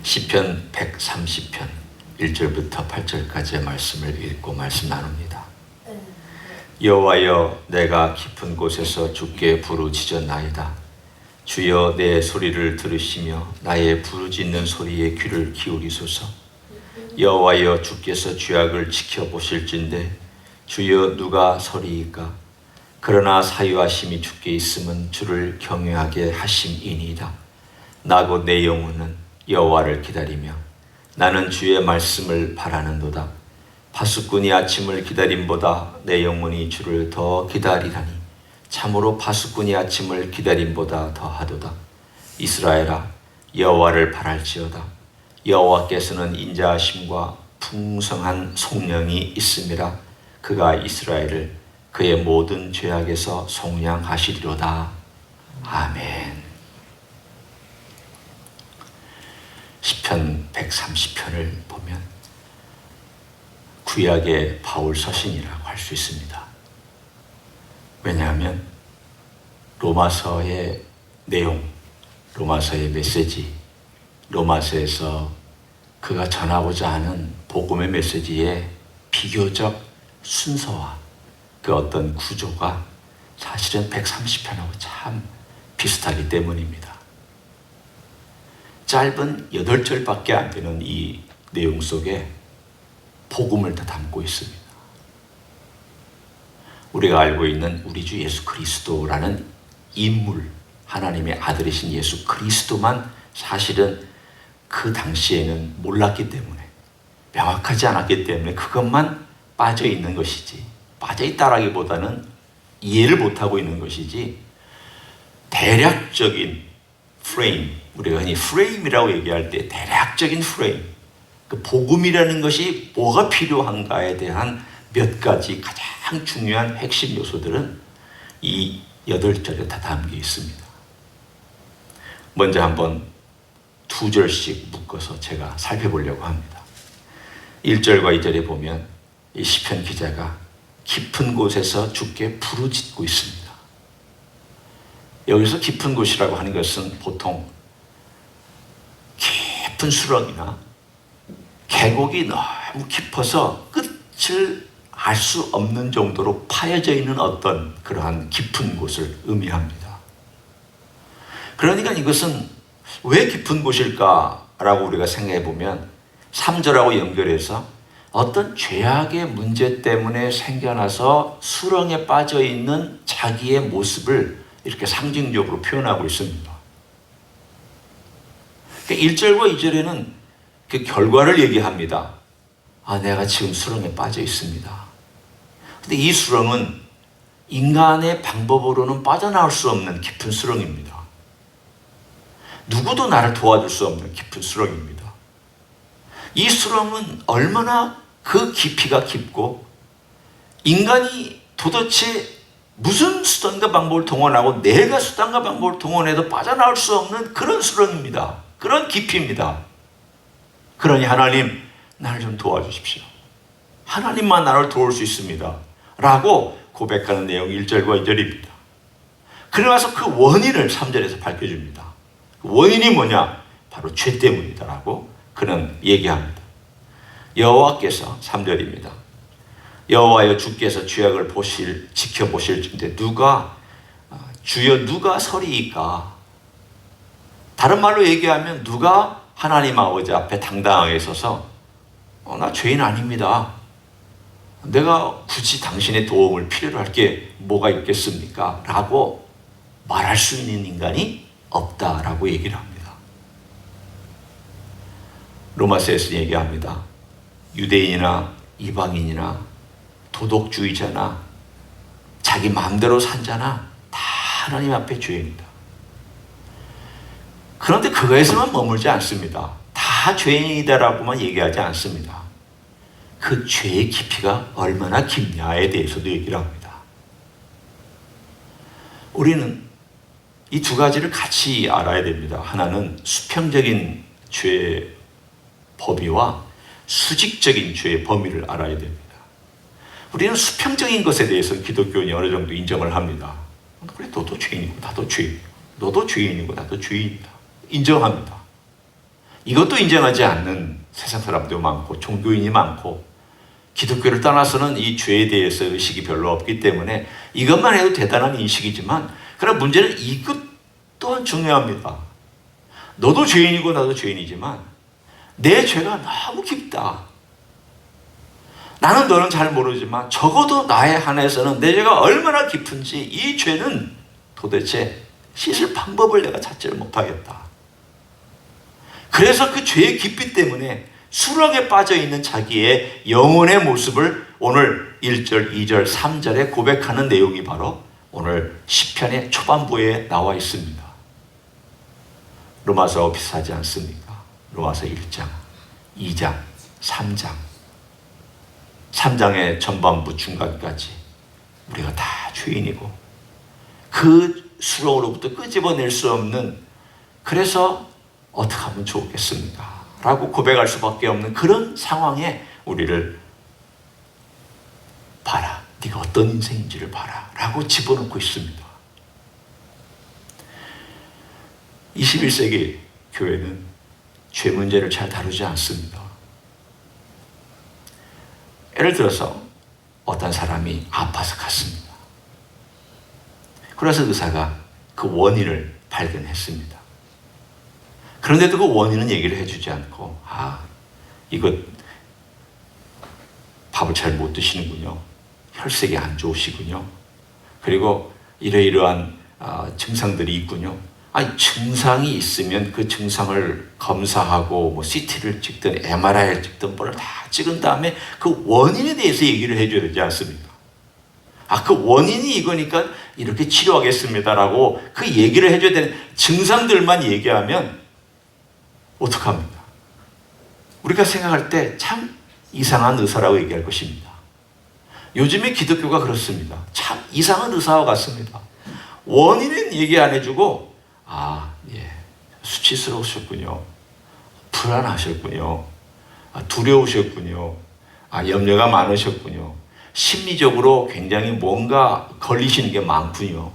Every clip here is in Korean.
시편 130편 1절부터 8절까지의 말씀을 읽고 말씀 나눕니다. 여호와여, 내가 깊은 곳에서 주께 부르짖었나이다. 주여, 내 소리를 들으시며 나의 부르짖는 소리에 귀를 기울이소서. 여호와여, 주께서 죄악을 지켜보실진대 주여, 누가 서리이까? 그러나 사유하심이 주께 있음은 주를 경외하게 하심이니이다. 나고 내 영혼은 여호와를 기다리며 나는 주의 말씀을 바라는도다. 파수꾼이 아침을 기다림보다 내 영혼이 주를 더 기다리라니 참으로 파수꾼이 아침을 기다림보다 더하도다. 이스라엘아, 여호와를 바랄지어다. 여호와께서는 인자하심과 풍성한 속량이 있음이라. 그가 이스라엘을 그의 모든 죄악에서 속량하시리로다. 아멘. 시편 130편을 보면 구약의 바울 서신이라고 할 수 있습니다. 왜냐하면 로마서의 내용, 로마서의 메시지, 로마서에서 그가 전하고자 하는 복음의 메시지의 비교적 순서와 그 어떤 구조가 사실은 130편하고 참 비슷하기 때문입니다. 짧은 8절밖에 안 되는 이 내용 속에 복음을 다 담고 있습니다. 우리가 알고 있는 우리 주 예수 그리스도라는 인물, 하나님의 아들이신 예수 그리스도만 사실은 그 당시에는 몰랐기 때문에, 명확하지 않았기 때문에 그것만 빠져 있는 것이지, 빠져 있다라기보다는 이해를 못하고 있는 것이지, 대략적인 프레임, 우리가 흔히 프레임이라고 얘기할 때 대략적인 프레임, 그 복음이라는 것이 뭐가 필요한가에 대한 몇 가지 가장 중요한 핵심 요소들은 이 8절에 다 담겨 있습니다. 먼저 한번 2절씩 묶어서 제가 살펴보려고 합니다. 1절과 2절에 보면 이 시편 기자가 깊은 곳에서 주께 부르짖고 있습니다. 여기서 깊은 곳이라고 하는 것은 보통 깊은 수렁이나 계곡이 너무 깊어서 끝을 알 수 없는 정도로 파여져 있는 어떤 그러한 깊은 곳을 의미합니다. 그러니까 이것은 왜 깊은 곳일까라고 우리가 생각해 보면 3절하고 연결해서 어떤 죄악의 문제 때문에 생겨나서 수렁에 빠져 있는 자기의 모습을 이렇게 상징적으로 표현하고 있습니다. 1절과 2절에는 그 결과를 얘기합니다. 아, 내가 지금 수렁에 빠져 있습니다. 근데 이 수렁은 인간의 방법으로는 빠져나올 수 없는 깊은 수렁입니다. 누구도 나를 도와줄 수 없는 깊은 수렁입니다. 이 수렁은 얼마나 그 깊이가 깊고 인간이 도대체 무슨 수단과 방법을 동원하고 내가 수단과 방법을 동원해도 빠져나올 수 없는 그런 수렁입니다. 그런 깊이입니다. 그러니 하나님, 나를 좀 도와주십시오. 하나님만 나를 도울 수 있습니다. 라고 고백하는 내용이 1절과 2절입니다. 그러면서 그 원인을 3절에서 밝혀줍니다. 그 원인이 뭐냐? 바로 죄 때문이다 라고 그는 얘기합니다. 여호와께서 3절입니다. 여호와여, 주께서 죄악을 지켜보실진대 주여 누가 서리이까? 다른 말로 얘기하면 누가 하나님 아버지 앞에 당당하게 서서 나 죄인 아닙니다. 내가 굳이 당신의 도움을 필요로 할 게 뭐가 있겠습니까? 라고 말할 수 있는 인간이 없다라고 얘기를 합니다. 로마서에서 얘기합니다. 유대인이나 이방인이나 도덕주의자나 자기 마음대로 산 자나 다 하나님 앞에 죄인이다. 그런데 그거에서만 머물지 않습니다. 다 죄인이다라고만 얘기하지 않습니다. 그 죄의 깊이가 얼마나 깊냐에 대해서도 얘기를 합니다. 우리는 이 두 가지를 같이 알아야 됩니다. 하나는 수평적인 죄의 범위와 수직적인 죄의 범위를 알아야 됩니다. 우리는 수평적인 것에 대해서 기독교인이 어느 정도 인정을 합니다. 그래, 너도 죄인이고 나도 죄인이고, 너도 죄인이고 나도 죄인이다. 인정합니다. 이것도 인정하지 않는 세상 사람도 많고 종교인이 많고 기독교를 떠나서는 이 죄에 대해서 의식이 별로 없기 때문에 이것만 해도 대단한 인식이지만 그러나 문제는 이것 또한 중요합니다. 너도 죄인이고 나도 죄인이지만 내 죄가 너무 깊다. 나는 너는 잘 모르지만 적어도 나에 한해서는 내 죄가 얼마나 깊은지 이 죄는 도대체 씻을 방법을 내가 찾지를 못하겠다. 그래서 그 죄의 깊이 때문에 수렁에 빠져있는 자기의 영혼의 모습을 오늘 1절, 2절, 3절에 고백하는 내용이 바로 오늘 시편의 초반부에 나와 있습니다. 로마서 비슷하지 않습니까? 로마서 1장, 2장, 3장 3장의 전반부 중간까지 우리가 다 죄인이고 그 수렁으로부터 끄집어낼 수 없는, 그래서 어떻게 하면 좋겠습니까? 라고 고백할 수밖에 없는 그런 상황에 우리를 봐라, 네가 어떤 인생인지를 봐라 라고 집어넣고 있습니다. 21세기 교회는 죄 문제를 잘 다루지 않습니다. 예를 들어서 어떤 사람이 아파서 갔습니다. 그래서 의사가 그 원인을 발견했습니다. 그런데도 그 원인은 얘기를 해주지 않고, 이거 밥을 잘 못 드시는군요. 혈색이 안 좋으시군요. 그리고 이러이러한 증상들이 있군요. 증상이 있으면 그 증상을 검사하고 뭐 CT를 찍든 MRI를 찍든 뭘 다 찍은 다음에 그 원인에 대해서 얘기를 해줘야 되지 않습니까? 그 원인이 이거니까 이렇게 치료하겠습니다라고 그 얘기를 해줘야 되는, 증상들만 얘기하면 어떡합니까? 우리가 생각할 때 참 이상한 의사라고 얘기할 것입니다. 요즘에 기독교가 그렇습니다. 참 이상한 의사와 같습니다. 원인은 얘기 안 해주고, 수치스러우셨군요. 불안하셨군요. 두려우셨군요. 염려가 많으셨군요. 심리적으로 굉장히 뭔가 걸리시는 게 많군요.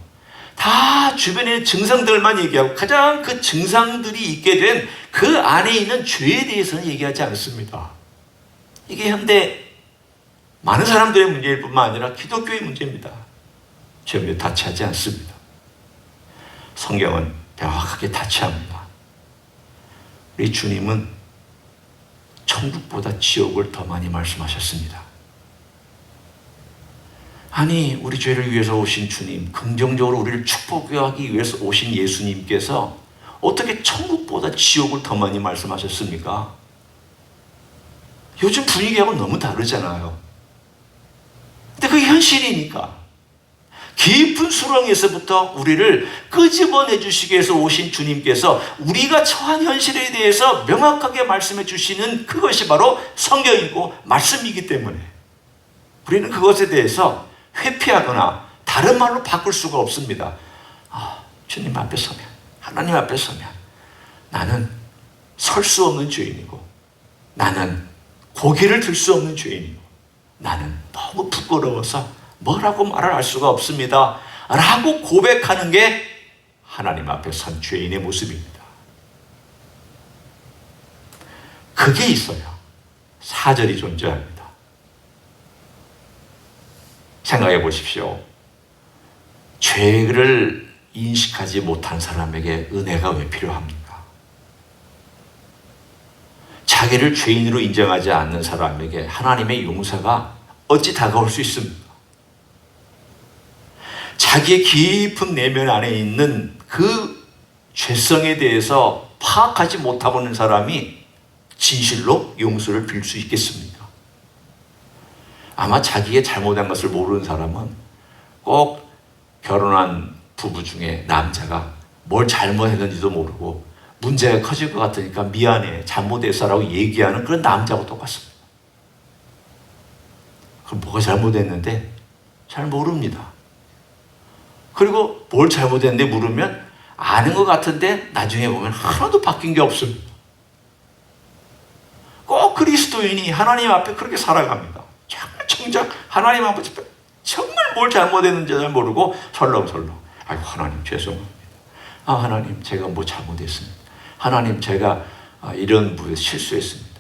다 주변의 증상들만 얘기하고 가장 그 증상들이 있게 된 그 안에 있는 죄에 대해서는 얘기하지 않습니다. 이게 현대 많은 사람들의 문제일 뿐만 아니라 기독교의 문제입니다. 죄를 다치하지 않습니다. 성경은 명확하게 다치합니다. 우리 주님은 천국보다 지옥을 더 많이 말씀하셨습니다. 우리 죄를 위해서 오신 주님, 긍정적으로 우리를 축복하기 위해서 오신 예수님께서 어떻게 천국보다 지옥을 더 많이 말씀하셨습니까? 요즘 분위기하고 너무 다르잖아요. 근데 그게 현실이니까. 깊은 수렁에서부터 우리를 끄집어내 주시기 위해서 오신 주님께서 우리가 처한 현실에 대해서 명확하게 말씀해 주시는 그것이 바로 성경이고 말씀이기 때문에 우리는 그것에 대해서 회피하거나 다른 말로 바꿀 수가 없습니다. 주님 앞에 서면, 하나님 앞에 서면 나는 설 수 없는 죄인이고, 나는 고개를 들 수 없는 죄인이고, 나는 너무 부끄러워서 뭐라고 말을 할 수가 없습니다 라고 고백하는 게 하나님 앞에 선 죄인의 모습입니다. 그게 있어요. 사절이 존재합니다. 생각해 보십시오. 죄를 인식하지 못한 사람에게 은혜가 왜 필요합니까? 자기를 죄인으로 인정하지 않는 사람에게 하나님의 용서가 어찌 다가올 수 있습니까? 자기의 깊은 내면 안에 있는 그 죄성에 대해서 파악하지 못하고 있는 사람이 진실로 용서를 빌 수 있겠습니까? 아마 자기의 잘못한 것을 모르는 사람은 꼭 결혼한 부부 중에 남자가 뭘 잘못했는지도 모르고 문제가 커질 것 같으니까 미안해, 잘못했어라고 얘기하는 그런 남자하고 똑같습니다. 그럼 뭐가 잘못했는데? 잘 모릅니다. 그리고 뭘 잘못했는데 물으면 아는 것 같은데 나중에 보면 하나도 바뀐 게 없습니다. 꼭 그리스도인이 하나님 앞에 그렇게 살아갑니다. 정작 하나님 앞에 정말 뭘 잘못했는지 잘 모르고 설렁설렁, 하나님 죄송합니다. 하나님 제가 뭐 잘못했습니다. 하나님 제가 이런 부분에서 실수했습니다.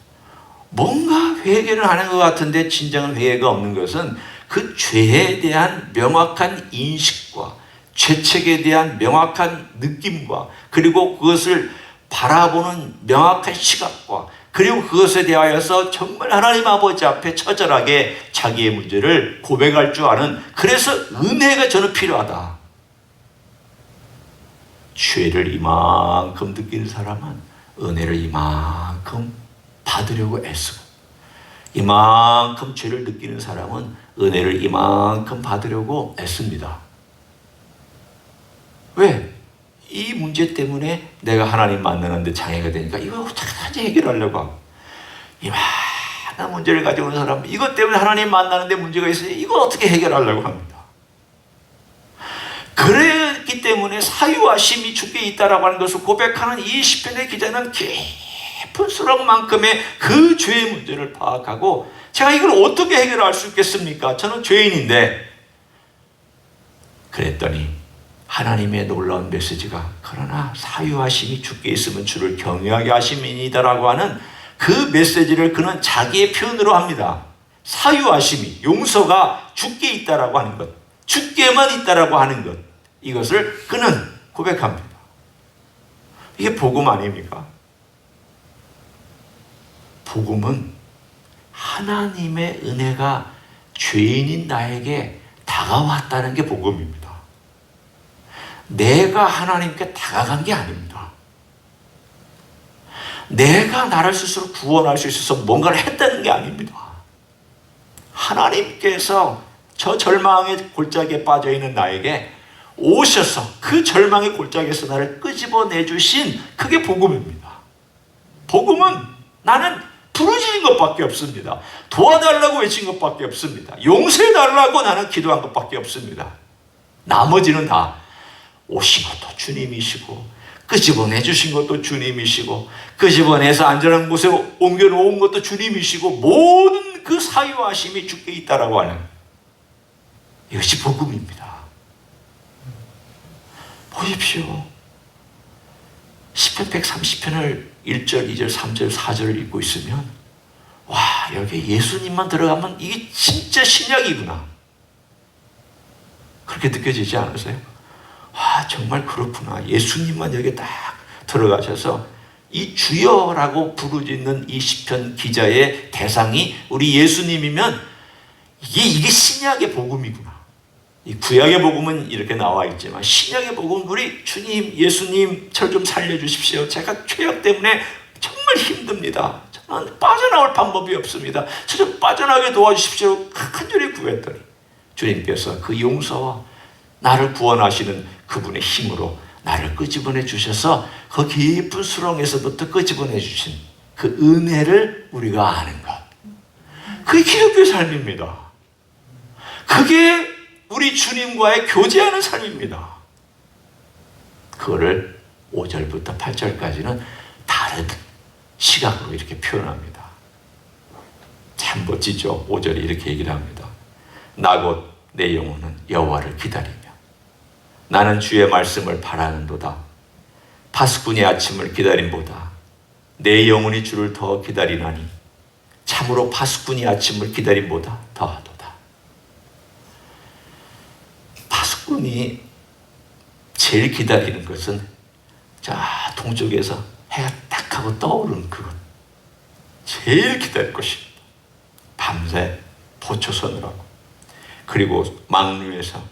뭔가 회개를 하는 것 같은데 진정한 회개가 없는 것은 그 죄에 대한 명확한 인식과 죄책에 대한 명확한 느낌과 그리고 그것을 바라보는 명확한 시각과 그리고 그것에 대하여서 정말 하나님 아버지 앞에 처절하게 자기의 문제를 고백할 줄 아는, 그래서 은혜가 저는 필요하다. 죄를 이만큼 느끼는 사람은 은혜를 이만큼 받으려고 애쓰고, 이만큼 죄를 느끼는 사람은 은혜를 이만큼 받으려고 애씁니다. 왜? 이 문제 때문에 내가 하나님 만나는데 장애가 되니까 이거 어떻게 해결하려고 하고, 이만한 문제를 가지고 오는 사람, 이것 때문에 하나님 만나는데 문제가 있어요. 이걸 어떻게 해결하려고 합니다. 그랬기 때문에 사유하심이 주께 있다라고 하는 것을 고백하는 이 시편의 기자는 깊은 수렁만큼의 그 죄의 문제를 파악하고, 제가 이걸 어떻게 해결할 수 있겠습니까? 저는 죄인인데. 그랬더니 하나님의 놀라운 메시지가, 그러나 사유하심이 주께 있으면 주를 경외하게 하심이니다라고 하는 그 메시지를 그는 자기의 표현으로 합니다. 사유하심이, 용서가 주께 있다라고 하는 것, 주께만 있다라고 하는 것, 이것을 그는 고백합니다. 이게 복음 아닙니까? 복음은 하나님의 은혜가 죄인인 나에게 다가왔다는 게 복음입니다. 내가 하나님께 다가간 게 아닙니다. 내가 나를 스스로 구원할 수 있어서 뭔가를 했다는 게 아닙니다. 하나님께서 저 절망의 골짜기에 빠져있는 나에게 오셔서 그 절망의 골짜기에서 나를 끄집어내 주신, 그게 복음입니다. 복음은 나는 부르짖은 것밖에 없습니다. 도와달라고 외친 것밖에 없습니다. 용서해달라고 나는 기도한 것밖에 없습니다. 나머지는 다 오신 것도 주님이시고, 끄집어내 주신 것도 주님이시고, 끄집어내서 안전한 곳에 옮겨놓은 것도 주님이시고, 모든 그 사유하심이 주께 있다라고 하는, 이것이 복음입니다. 보십시오. 시편 130편을 1절, 2절, 3절, 4절을 읽고 있으면, 와, 여기에 예수님만 들어가면 이게 진짜 신약이구나, 그렇게 느껴지지 않으세요? 아, 정말 그렇구나. 예수님만 여기에 딱 들어가셔서 이 주여라고 부르짖는 이 시편 기자의 대상이 우리 예수님이면 이게 신약의 복음이구나. 이 구약의 복음은 이렇게 나와 있지만 신약의 복음은 우리 주님, 예수님, 저 좀 살려주십시오. 제가 죄악 때문에 정말 힘듭니다. 저는 빠져나올 방법이 없습니다. 저 좀 빠져나오게 도와주십시오. 간절히 구했더니 주님께서 그 용서와 나를 구원하시는 그분의 힘으로 나를 끄집어내 주셔서 그 깊은 수렁에서부터 끄집어내 주신 그 은혜를 우리가 아는 것, 그게 기독교의 삶입니다. 그게 우리 주님과의 교제하는 삶입니다. 그거를 5절부터 8절까지는 다른 시각으로 이렇게 표현합니다. 참 멋지죠. 5절에 이렇게 얘기를 합니다. 나 곧 내 영혼은 여호와를 기다리며 나는 주의 말씀을 바라는도다. 파수꾼이 아침을 기다림보다 내 영혼이 주를 더 기다리나니 참으로 파수꾼이 아침을 기다림보다 더하도다. 파수꾼이 제일 기다리는 것은 자 동쪽에서 해가 딱 하고 떠오르는 그것, 제일 기다릴 것입니다. 밤새 보초 서느라고, 그리고 망루에서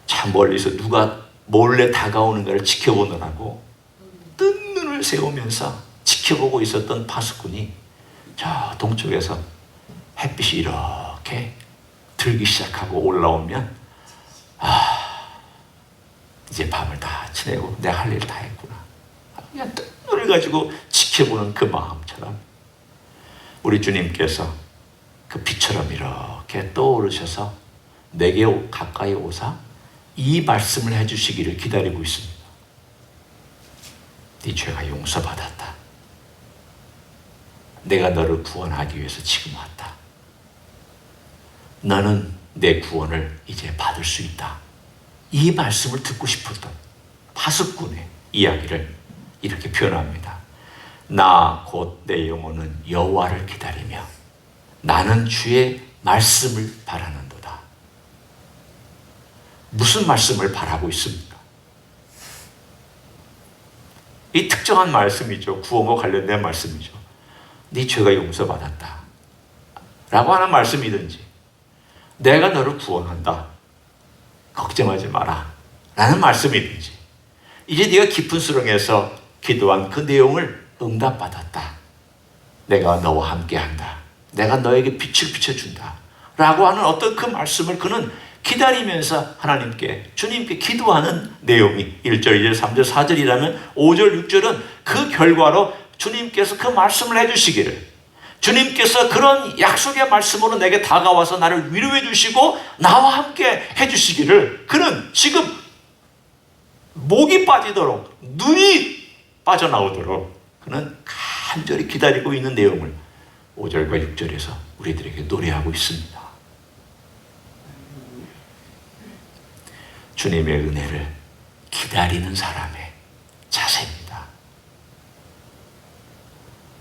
참 멀리서 누가 몰래 다가오는가를 지켜보느라고 뜬 눈을 세우면서 지켜보고 있었던 파수꾼이 저 동쪽에서 햇빛이 이렇게 들기 시작하고 올라오면, 아, 이제 밤을 다 지내고 내가 할 일 다 했구나, 그냥 뜬 눈을 가지고 지켜보는 그 마음처럼 우리 주님께서 그 빛처럼 이렇게 떠오르셔서 내게 가까이 오사 이 말씀을 해주시기를 기다리고 있습니다. 네 죄가 용서받았다. 내가 너를 구원하기 위해서 지금 왔다. 너는 내 구원을 이제 받을 수 있다. 이 말씀을 듣고 싶었던 파수꾼의 이야기를 이렇게 표현합니다. 나 곧 내 영혼은 여호와를 기다리며 나는 주의 말씀을 바라는도다. 무슨 말씀을 바라고 있습니까? 이 특정한 말씀이죠. 구원과 관련된 말씀이죠. 네 죄가 용서받았다 라고 하는 말씀이든지, 내가 너를 구원한다, 걱정하지 마라 라는 말씀이든지, 이제 네가 깊은 수렁에서 기도한 그 내용을 응답받았다, 내가 너와 함께한다, 내가 너에게 빛을 비춰준다 라고 하는 어떤 그 말씀을 그는 기다리면서 하나님께, 주님께 기도하는 내용이 1절, 2절, 3절, 4절이라면 5절, 6절은 그 결과로 주님께서 그 말씀을 해주시기를, 주님께서 그런 약속의 말씀으로 내게 다가와서 나를 위로해 주시고 나와 함께 해주시기를 그는 지금 목이 빠지도록, 눈이 빠져나오도록 그는 간절히 기다리고 있는 내용을 5절과 6절에서 우리들에게 노래하고 있습니다. 주님의 은혜를 기다리는 사람의 자세입니다.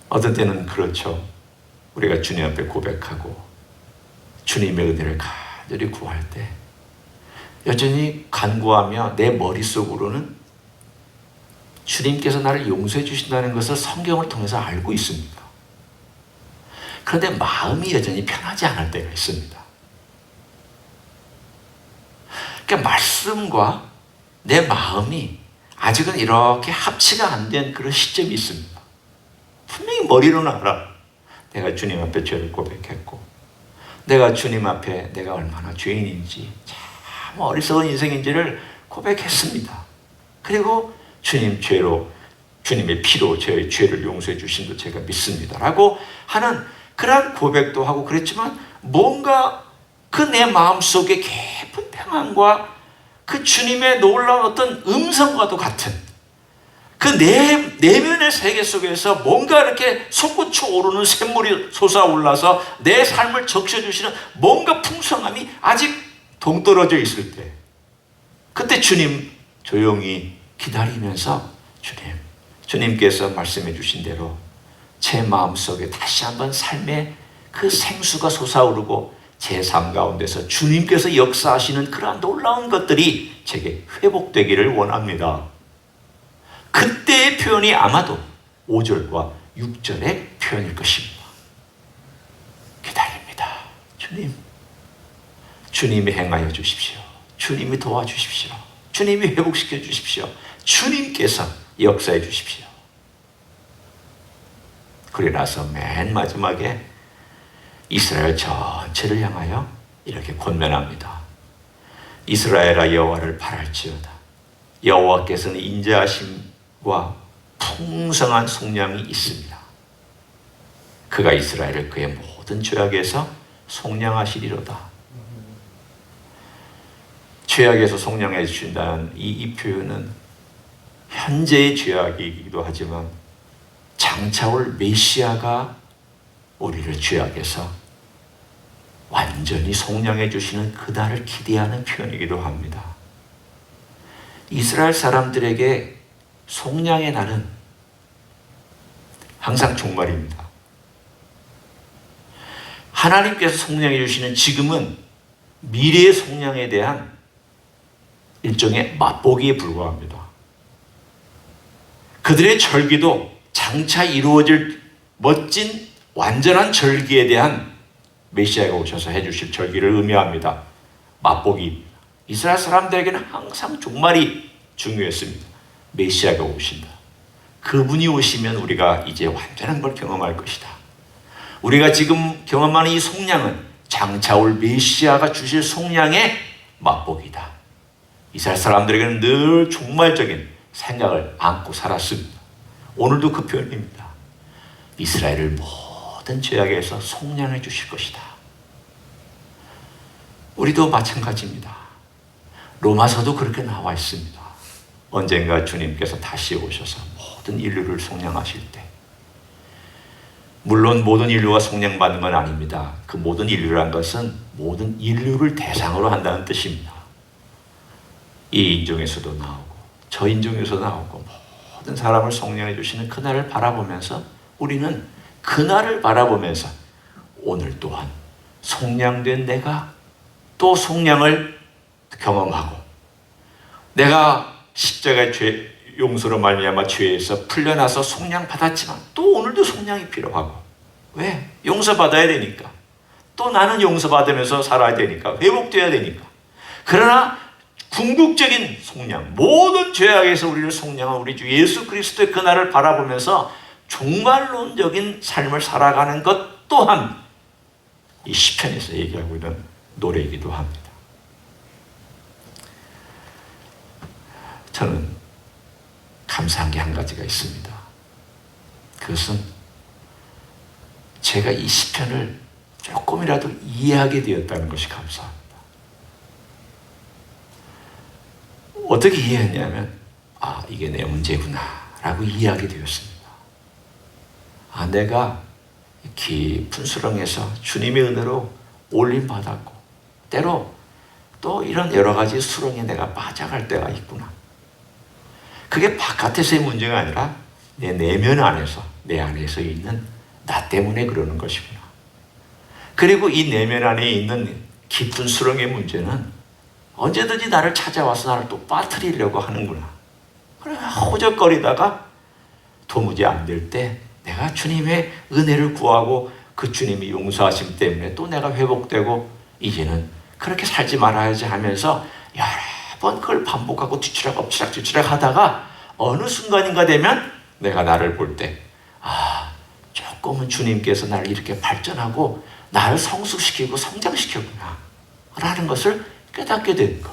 어떤 때는 그렇죠. 우리가 주님 앞에 고백하고 주님의 은혜를 간절히 구할 때 여전히 간구하며 내 머릿속으로는 주님께서 나를 용서해 주신다는 것을 성경을 통해서 알고 있습니다. 그런데 마음이 여전히 편하지 않을 때가 있습니다. 그러니까 말씀과 내 마음이 아직은 이렇게 합치가 안 된 그런 시점이 있습니다. 분명히 머리로는 알아. 내가 주님 앞에 죄를 고백했고, 내가 주님 앞에 내가 얼마나 죄인인지, 참 어리석은 인생인지를 고백했습니다. 그리고 주님의 피로 저의 죄를 용서해 주신 것 제가 믿습니다 라고 하는 그러한 고백도 하고 그랬지만, 뭔가 그 내 마음속에 깊은 평안과 그 주님의 놀라운 어떤 음성과도 같은 그 내면의 세계 속에서 뭔가 이렇게 솟구쳐 오르는 샘물이 솟아올라서 내 삶을 적셔주시는 뭔가 풍성함이 아직 동떨어져 있을 때, 그때 주님 조용히 기다리면서 주님께서 말씀해 주신 대로 제 마음속에 다시 한번 삶의 그 생수가 솟아오르고 제 삶 가운데서 주님께서 역사하시는 그러한 놀라운 것들이 제게 회복되기를 원합니다. 그때의 표현이 아마도 5절과 6절의 표현일 것입니다. 기다립니다. 주님이 행하여 주십시오. 주님이 도와주십시오. 주님이 회복시켜 주십시오. 주님께서 역사해 주십시오. 그리고 나서 맨 마지막에 이스라엘 전체를 향하여 이렇게 권면합니다. 이스라엘아 여호와를 바랄지어다. 여호와께서는 인자하심과 풍성한 속량이 있습니다. 그가 이스라엘을 그의 모든 죄악에서 속량하시리로다. 죄악에서 속량해 주신다는 이 표현은 현재의 죄악이기도 하지만 장차 올 메시아가 우리를 죄악에서 완전히 속량해 주시는 그날을 기대하는 표현이기도 합니다. 이스라엘 사람들에게 속량의 날은 항상 종말입니다. 하나님께서 속량해 주시는 지금은 미래의 속량에 대한 일종의 맛보기에 불과합니다. 그들의 절기도 장차 이루어질 멋진 완전한 절기에 대한 메시아가 오셔서 해주실 절기를 의미합니다. 맛보기. 이스라엘 사람들에게는 항상 종말이 중요했습니다. 메시아가 오신다. 그분이 오시면 우리가 이제 완전한 걸 경험할 것이다. 우리가 지금 경험하는 이 속량은 장차 올 메시아가 주실 속량의 맛보기다. 이스라엘 사람들에게는 늘 종말적인 생각을 안고 살았습니다. 오늘도 그 표현입니다. 이스라엘을 모든 죄악에서 속량해 주실 것이다. 우리도 마찬가지입니다. 로마서도 그렇게 나와 있습니다. 언젠가 주님께서 다시 오셔서 모든 인류를 속량하실 때, 물론 모든 인류가 속량받는 건 아닙니다. 그 모든 인류라는 것은 모든 인류를 대상으로 한다는 뜻입니다. 이 인종에서도 나오고 저 인종에서도 나오고 모든 사람을 속량해 주시는 그날을 바라보면서 우리는 그날을 바라보면서 오늘 또한 속량된 내가 또 속량을 경험하고 내가 십자가의 죄 용서로 말미암아 죄에서 풀려나서 속량 받았지만 또 오늘도 속량이 필요하고 왜? 용서받아야 되니까 또 나는 용서받으면서 살아야 되니까 회복돼야 되니까 그러나 궁극적인 속량 모든 죄악에서 우리를 속량한 우리 주 예수 그리스도의 그날을 바라보면서 종말론적인 삶을 살아가는 것 또한 이 시편에서 얘기하고 있는 노래이기도 합니다. 저는 감사한 게 한 가지가 있습니다. 그것은 제가 이 시편을 조금이라도 이해하게 되었다는 것이 감사합니다. 어떻게 이해했냐면 이게 내 문제구나 라고 이해하게 되었습니다. 내가 깊은 수렁에서 주님의 은혜로 올림받았고 때로 또 이런 여러 가지 수렁에 내가 빠져갈 때가 있구나. 그게 바깥에서의 문제가 아니라 내 내면 안에서 내 안에서 있는 나 때문에 그러는 것이구나. 그리고 이 내면 안에 있는 깊은 수렁의 문제는 언제든지 나를 찾아와서 나를 또 빠뜨리려고 하는구나. 그래 호적거리다가 도무지 안 될 때 내가 주님의 은혜를 구하고 그 주님이 용서하심 때문에 또 내가 회복되고 이제는 그렇게 살지 말아야지 하면서 여러 번 그걸 반복하고 뒤치락 엎치락 하다가 어느 순간인가 되면 내가 나를 볼 때 조금은 주님께서 나를 이렇게 발전하고 나를 성숙시키고 성장시켰구나 라는 것을 깨닫게 된 것.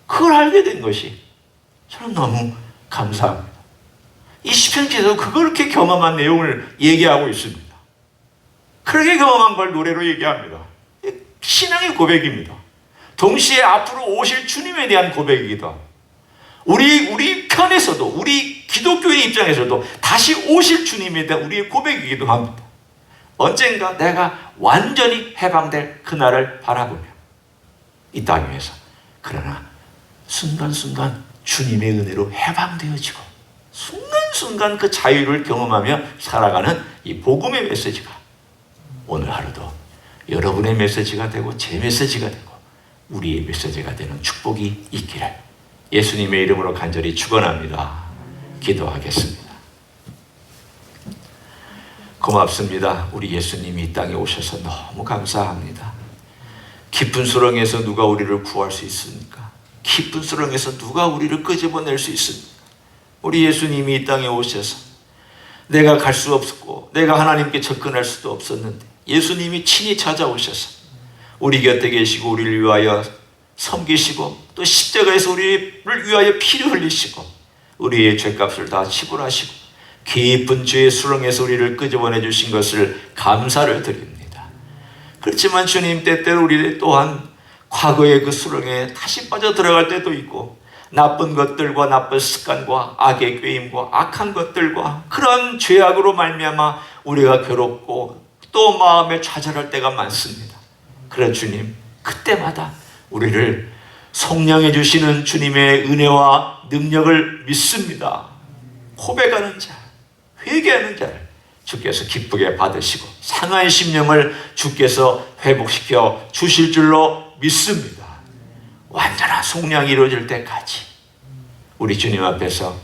그걸 알게 된 것이 저는 너무 감사합니다. 이 시편에서 그렇게 경험한 내용을 얘기하고 있습니다. 그렇게 경험한 걸 노래로 얘기합니다. 신앙의 고백입니다. 동시에 앞으로 오실 주님에 대한 고백이기도 하고 우리 편에서도 우리 기독교의 입장에서도 다시 오실 주님에 대한 우리의 고백이기도 합니다. 언젠가 내가 완전히 해방될 그날을 바라보며 이 땅 위에서 그러나 순간순간 주님의 은혜로 해방되어지고 순간순간 그 자유를 경험하며 살아가는 이 복음의 메시지가 오늘 하루도 여러분의 메시지가 되고 제 메시지가 되고 우리의 메시지가 되는 축복이 있기를 예수님의 이름으로 간절히 축원합니다. 기도하겠습니다. 고맙습니다. 우리 예수님이 이 땅에 오셔서 너무 감사합니다. 깊은 수렁에서 누가 우리를 구할 수 있습니까? 깊은 수렁에서 누가 우리를 끄집어낼 수 있습니까? 우리 예수님이 이 땅에 오셔서 내가 갈 수 없었고 내가 하나님께 접근할 수도 없었는데 예수님이 친히 찾아오셔서 우리 곁에 계시고 우리를 위하여 섬기시고 또 십자가에서 우리를 위하여 피를 흘리시고 우리의 죄값을 다 지불하시고 깊은 죄의 수렁에서 우리를 끄집어내 주신 것을 감사를 드립니다. 그렇지만 주님 때때로 우리 또한 과거의 그 수렁에 다시 빠져 들어갈 때도 있고 나쁜 것들과 나쁜 습관과 악의 꾀임과 악한 것들과 그런 죄악으로 말미암아 우리가 괴롭고 또 마음에 좌절할 때가 많습니다. 그런 주님 그때마다 우리를 속량해 주시는 주님의 은혜와 능력을 믿습니다. 고백하는 자, 회개하는 자를 주께서 기쁘게 받으시고 상한 심령을 주께서 회복시켜 주실 줄로 믿습니다. 완전한 속량이 이루어질 때까지 우리 주님 앞에서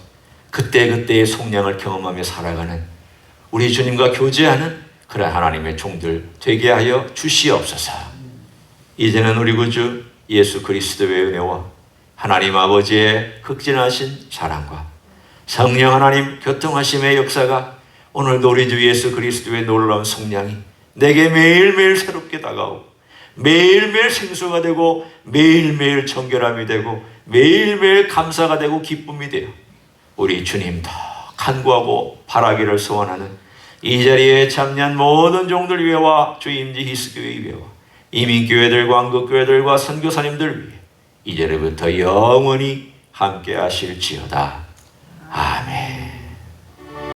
그때그때의 속량을 경험하며 살아가는 우리 주님과 교제하는 그런 하나님의 종들 되게 하여 주시옵소서. 이제는 우리 구주 예수 그리스도의 은혜와 하나님 아버지의 극진하신 사랑과 성령 하나님 교통하심의 역사가 오늘도 우리 주 예수 그리스도의 놀라운 속량이 내게 매일매일 새롭게 다가오고 매일매일 생수가 되고 매일매일 정결함이 되고 매일매일 감사가 되고 기쁨이 되어 우리 주님 더 간구하고 바라기를 소원하는 이 자리에 참여한 모든 종들 위해와 주임지 히스교회 위해와 이민교회들과 한국교회들과 선교사님들 위해 이제부터 영원히 함께 하실지어다. 아멘.